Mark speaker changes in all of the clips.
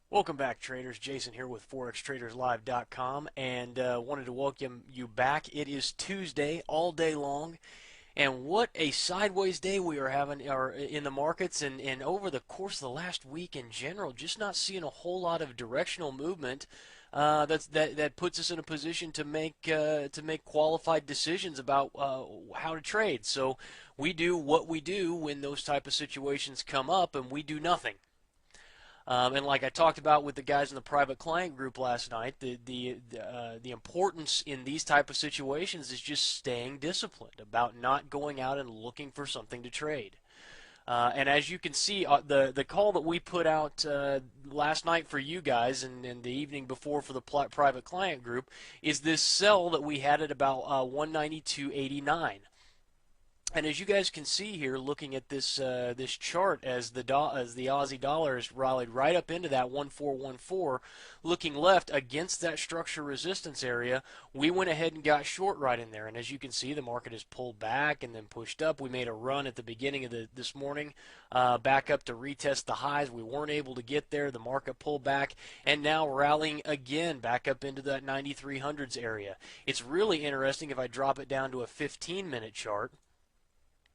Speaker 1: Welcome back, traders. Jason here with ForexTradersLive.com, and wanted to welcome you back. It is Tuesday all day long, and what a sideways day we are having in the markets, and over the course of the last week in general, just not seeing a whole lot of directional movement. That puts us in a position to make qualified decisions about how to trade. So we do what we do when those type of situations come up, and we do nothing. And like I talked about with the guys in the private client group last night, the importance in these type of situations is just staying disciplined about not going out and looking for something to trade. And as you can see, the call that we put out last night for you guys and the evening before for the private client group is this sell that we had at about 192.89. And as you guys can see here, looking at this chart, as the Aussie dollar has rallied right up into that 1414, looking left against that structure resistance area, we went ahead and got short right in there. And as you can see, the market has pulled back and then pushed up. We made a run at the beginning of this morning, back up to retest the highs. We weren't able to get there. The market pulled back, and now rallying again back up into that 9300s area. It's really interesting if I drop it down to a 15-minute chart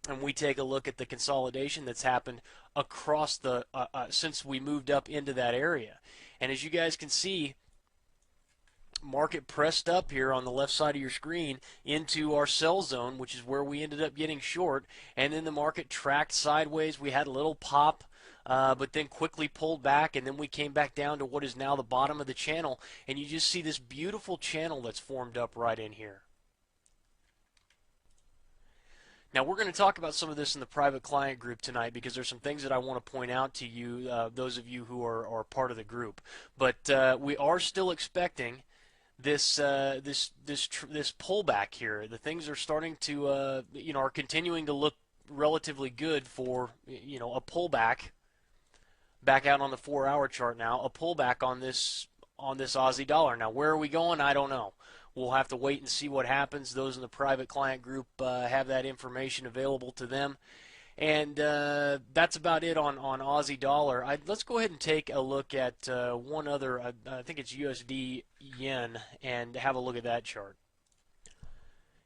Speaker 1: and we take a look at the consolidation that's happened across the since we moved up into that area. And as you guys can see, market pressed up here on the left side of your screen into our sell zone, which is where we ended up getting short, and then the market tracked sideways. We had a little pop, but then quickly pulled back, and then we came back down to what is now the bottom of the channel, and you just see this beautiful channel that's formed up right in here. Now, we're going to talk about some of this in the private client group tonight because there's some things that I want to point out to you, those of you who are part of the group. But we are still expecting this pullback here. The things are starting to are continuing to look relatively good for a pullback back out on the 4-hour chart now. A pullback on this Aussie dollar. Now, where are we going? I don't know. We'll have to wait and see what happens. Those in the private client group have that information available to them. And that's about it on Aussie dollar. Let's go ahead and take a look at one other, I think it's USD yen, and have a look at that chart.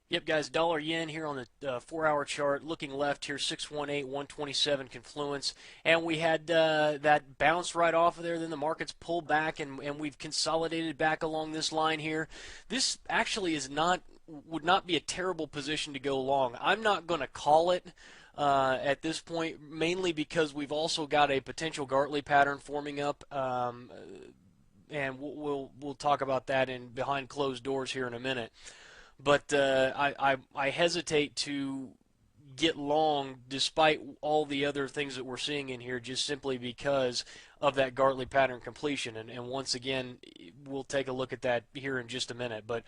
Speaker 1: Yep, guys, dollar yen here on the 4-hour chart. Looking left here, 618, 127 confluence. And we had that bounce right off of there. Then the markets pulled back, and we've consolidated back along this line here. This actually would not be a terrible position to go long. I'm not going to call it at this point, mainly because we've also got a potential Gartley pattern forming up. And we'll talk about that in behind closed doors here in a minute. But I hesitate to get long despite all the other things that we're seeing in here, just simply because of that Gartley pattern completion. And once again, we'll take a look at that here in just a minute. But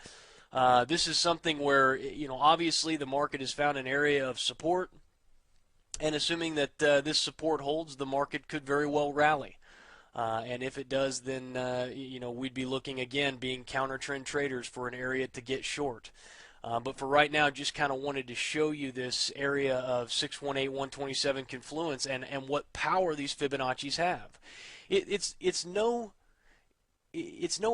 Speaker 1: this is something where, obviously the market has found an area of support. And assuming that this support holds, the market could very well rally. And if it does, then we'd be looking again, being counter trend traders for an area to get short. But for right now, just kind of wanted to show you this area of 618, 127 confluence and what power these Fibonacci's have. It's no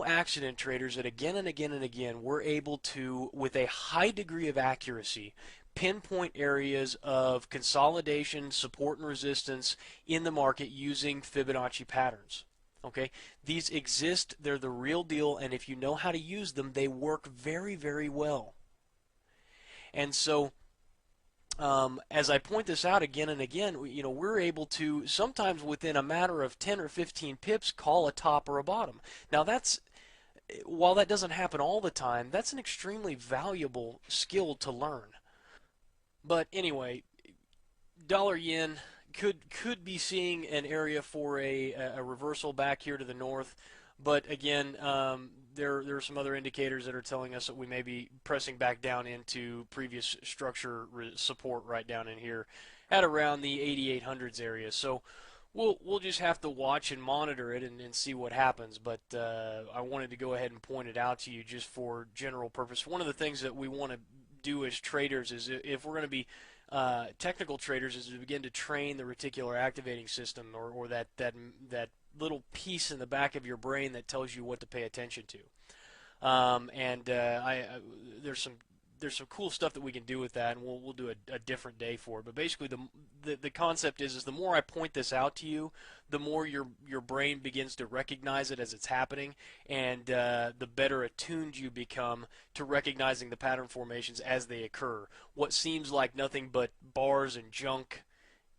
Speaker 1: accident, traders, that again and again and again we're able to, with a high degree of accuracy, pinpoint areas of consolidation, support, and resistance in the market using Fibonacci patterns. Okay, these exist, they're the real deal, and if you know how to use them, they work very, very well. And so, as I point this out again and again, we're able to sometimes within a matter of 10 or 15 pips call a top or a bottom. Now while that doesn't happen all the time, that's an extremely valuable skill to learn. But anyway, dollar yen could be seeing an area for a reversal back here to the north, but again, there are some other indicators that are telling us that we may be pressing back down into previous structure support right down in here at around the 8800s area. So we'll just have to watch and monitor it and see what happens. But I wanted to go ahead and point it out to you just for general purpose. One of the things that we want to do as traders is, if we're going to be technical traders, is to begin to train the reticular activating system, or that little piece in the back of your brain that tells you what to pay attention to. There's some cool stuff that we can do with that, and we'll do a different day for it. But basically, the concept is the more I point this out to you, the more your brain begins to recognize it as it's happening, and the better attuned you become to recognizing the pattern formations as they occur. What seems like nothing but bars and junk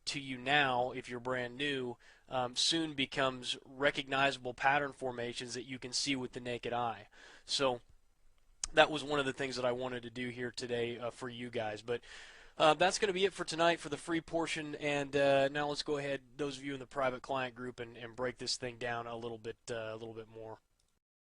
Speaker 1: to you now, if you're brand new, soon becomes recognizable pattern formations that you can see with the naked eye. So that was one of the things that I wanted to do here today for you guys. But that's going to be it for tonight for the free portion. And now let's go ahead, those of you in the private client group, and break this thing down a little bit more.